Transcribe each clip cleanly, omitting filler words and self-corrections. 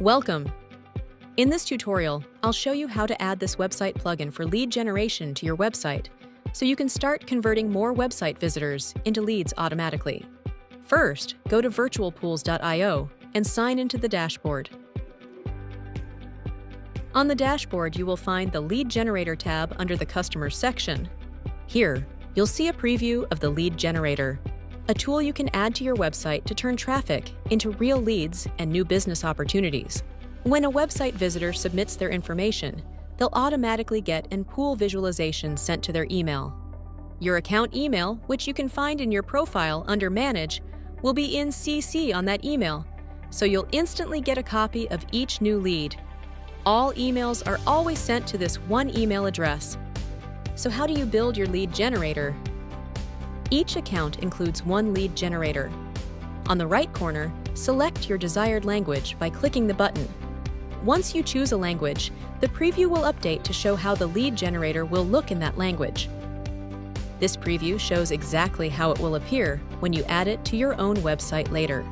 Welcome! In this tutorial, I'll show you how to add this website plugin for lead generation to your website, so you can start converting more website visitors into leads automatically. First, go to VirtualPools.io and sign into the dashboard. On the dashboard, you will find the Lead Generator tab under the Customers section. Here, you'll see a preview of the Lead Generator, a tool you can add to your website to turn traffic into real leads and new business opportunities. When a website visitor submits their information, they'll automatically get an pool visualization sent to their email. Your account email, which you can find in your profile under Manage, will be in CC on that email, so you'll instantly get a copy of each new lead. All emails are always sent to this one email address. So how do you build your lead generator? Each account includes one lead generator. On the right corner, select your desired language by clicking the button. Once you choose a language, the preview will update to show how the lead generator will look in that language. This preview shows exactly how it will appear when you add it to your own website later.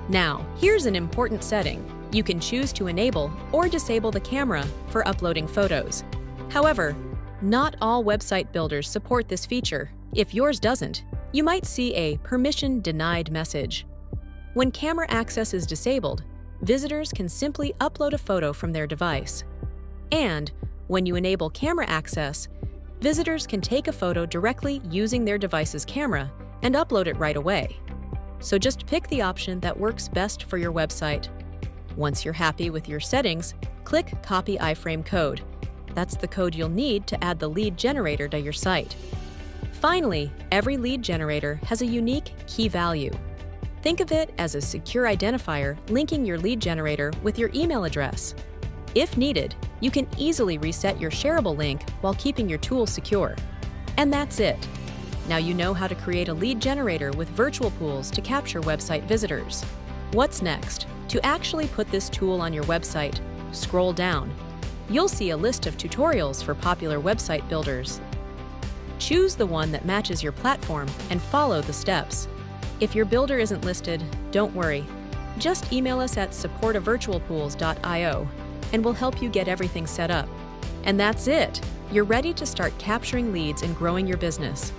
Now, here's an important setting. You can choose to enable or disable the camera for uploading photos. However, not all website builders support this feature. If yours doesn't, you might see a permission denied message. When camera access is disabled, visitors can simply upload a photo from their device. And when you enable camera access, visitors can take a photo directly using their device's camera and upload it right away. So just pick the option that works best for your website. Once you're happy with your settings, click Copy iframe code. That's the code you'll need to add the lead generator to your site. Finally, every lead generator has a unique key value. Think of it as a secure identifier linking your lead generator with your email address. If needed, you can easily reset your shareable link while keeping your tool secure. And that's it. Now you know how to create a lead generator with VirtualPools to capture website visitors. What's next? To actually put this tool on your website, scroll down. You'll see a list of tutorials for popular website builders. Choose the one that matches your platform and follow the steps. If your builder isn't listed, don't worry. Just email us at support@virtualpools.io and we'll help you get everything set up. And that's it! You're ready to start capturing leads and growing your business.